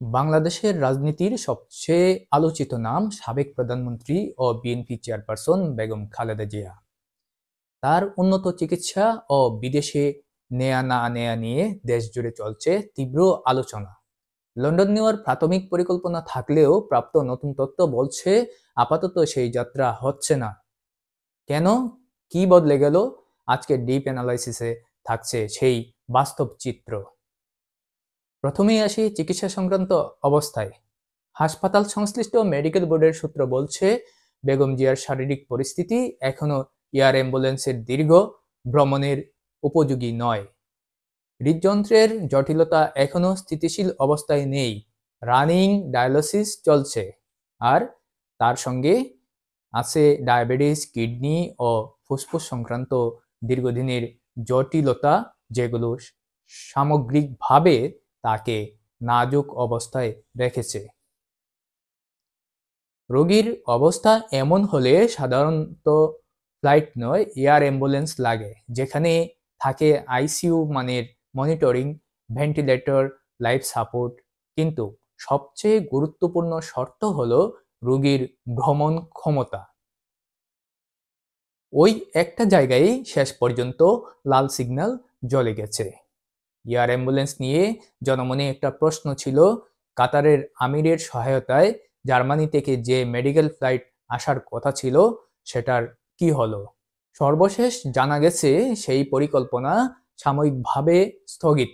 বাংলাদেশের রাজনীতির সবচেয়ে আলোচিত নাম সাবেক প্রধানমন্ত্রী ও বিএনপি চেয়ারপারসন বেগম খালেদা জিয়া। তার উন্নত চিকিৎসা ও বিদেশে নেয়া না নেয়া নিয়ে দেশজুড়ে চলছে তীব্র আলোচনা। লন্ডন নেওয়ার প্রাথমিক পরিকল্পনা থাকলেও প্রাপ্ত নতুন তথ্য বলছে আপাতত সেই যাত্রা হচ্ছে না। কেন? কি বদলে গেল? আজকের ডিপ অ্যানালাইসিসে থাকছে সেই বাস্তব চিত্র। প্রথমেই আসি চিকিৎসা সংক্রান্ত অবস্থায়। হাসপাতাল সংশ্লিষ্ট মেডিকেল বোর্ডের সূত্র বলছে, বেগম জিয়ার শারীরিক পরিস্থিতি এখনো এয়ার অ্যাম্বুলেন্সের দীর্ঘ ভ্রমণের উপযোগী নয়। হৃদযন্ত্রের জটিলতা এখনো স্থিতিশীল অবস্থায় নেই। রানিং ডায়ালিসিস চলছে। আর তার সঙ্গে আছে ডায়াবেটিস, কিডনি ও ফুসফুস সংক্রান্ত দীর্ঘদিনের জটিলতা, যেগুলো সামগ্রিকভাবে তাকে নাজুক অবস্থায় রেখেছে। রোগীর অবস্থা এমন হলে সাধারণত ফ্লাইট নয়, এয়ার অ্যাম্বুলেন্স লাগে, যেখানে থাকে আইসিইউ মানের মনিটরিং, ভেন্টিলেটর, লাইফ সাপোর্ট। কিন্তু সবচেয়ে গুরুত্বপূর্ণ শর্ত হলো রোগীর ভ্রমণ ক্ষমতা। ওই একটা জায়গায় শেষ পর্যন্ত লাল সিগন্যাল জ্বলে গেছে। এয়ার অ্যাম্বুলেন্স নিয়ে জনমনে একটা প্রশ্ন ছিল, কাতারের আমিরের সহায়তায় জার্মানি থেকে যে মেডিকেল ফ্লাইট আসার কথা ছিল সেটার কি হলো? সর্বশেষ জানা গেছে সেই পরিকল্পনা সাময়িকভাবে স্থগিত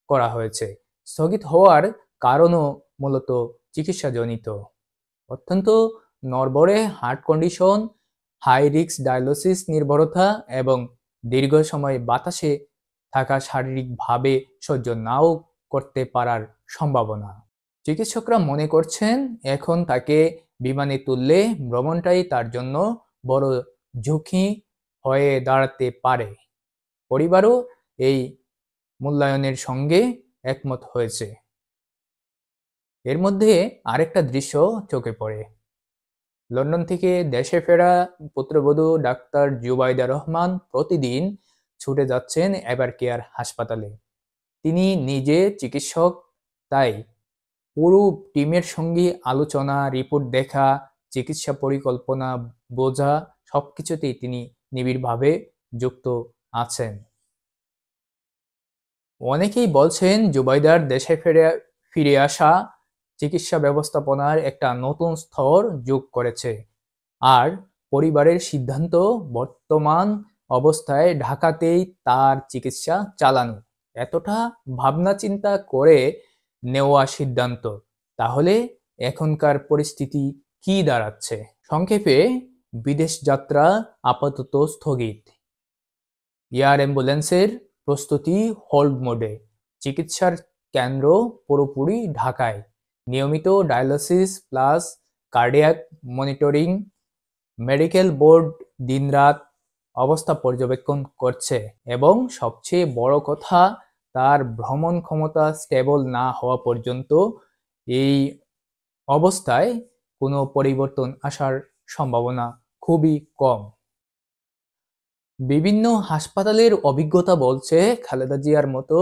করা হয়েছে। স্থগিত হওয়ার কারণও মূলত চিকিৎসাজনিত। অত্যন্ত নড়বড়ে heart condition, high risk dialysis নির্ভরতা এবং দীর্ঘ সময় বাতাসে থাকা শারীরিকভাবে সহ্য নাও করতে পারার সম্ভাবনা। চিকিৎসকরা মনে করছেন এখন তাকে বিমানে তুললে ভ্রমণটাই তার জন্য বড় ঝুঁকি হয়ে দাঁড়াতে পারে। পরিবারও এই মূল্যায়নের সঙ্গে একমত হয়েছে। এর মধ্যে আরেকটা দৃশ্য চোখে পড়ে। লন্ডন থেকে দেশে ফেরা পুত্রবধূ ডাক্তার জুবাইদা রহমান প্রতিদিন ছুটে যাচ্ছেন এভার কেয়ার হাসপাতালে। তিনি নিজে চিকিৎসক, তাই পুরো টিমের সঙ্গে আলোচনা, রিপোর্ট দেখা, চিকিৎসা পরিকল্পনা বোঝা, সবকিছুতেই তিনি নিবিড়ভাবে যুক্ত আছেন। অনেকেই বলছেন জুবাইদার দেশে ফিরে আসা চিকিৎসা ব্যবস্থাপনার একটা নতুন স্তর যোগ করেছে। আর পরিবারের সিদ্ধান্ত বর্তমান অবস্থায় ঢাকাতেই তার চিকিৎসা চালানো। এতটা ভাবনা চিন্তা করে নেওয়া সিদ্ধান্ত। তাহলে এখনকার পরিস্থিতি কি দাঁড়াচ্ছে? সংক্ষেপে, বিদেশ যাত্রা আপাতত স্থগিত। এয়ার অ্যাম্বুলেন্সের প্রস্তুতি হোল্ড মোডে। চিকিৎসার কেন্দ্র পুরোপুরি ঢাকায়। নিয়মিত dialysis plus cardiac monitoring. Medical board দিনরাত অবস্থা পর্যবেক্ষণ করছে এবং সবচেয়ে বড় কথা, তার ভ্রমণ ক্ষমতা স্টেবল না হওয়া পর্যন্ত এই অবস্থায় কোনো পরিবর্তন আসার সম্ভাবনা খুবই কম। বিভিন্ন হাসপাতালের অভিজ্ঞতা বলছে, খালেদা জিয়ার মতো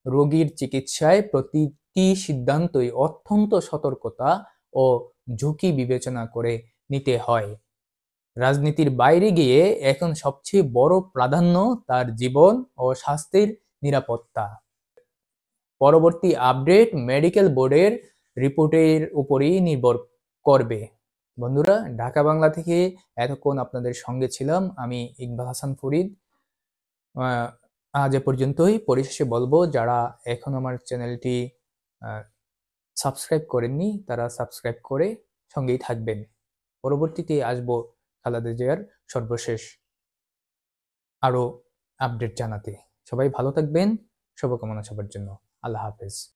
রোগীর চিকিৎসায় প্রতিটি সিদ্ধান্তই অত্যন্ত সতর্কতা ও ঝুঁকি বিবেচনা করে নিতে হয়। রাজনীতির বাইরে গিয়ে এখন সবচেয়ে বড় প্রাধান্য তার জীবন ও স্বাস্থ্যের নিরাপত্তা। পরবর্তী আপডেট মেডিকেল বোর্ডের রিপোর্টের উপরই নির্ভর করবে। বন্ধুরা, ঢাকা বাংলা থেকে এতক্ষণ আপনাদের সঙ্গে ছিলাম আমি, ইকবাল হাসান ফরিদ। আজ এ পর্যন্তই। পরিশেষে বলবো, যারা এখন আমার চ্যানেলটি সাবস্ক্রাইব করেননি তারা সাবস্ক্রাইব করে সঙ্গেই থাকবেন। পরবর্তীতে আসবো খালেদা জিয়ার সর্বশেষ আরো আপডেট জানাতে। সবাই ভালো থাকবেন। শুভকামনা সবার জন্য। আল্লাহ হাফেজ।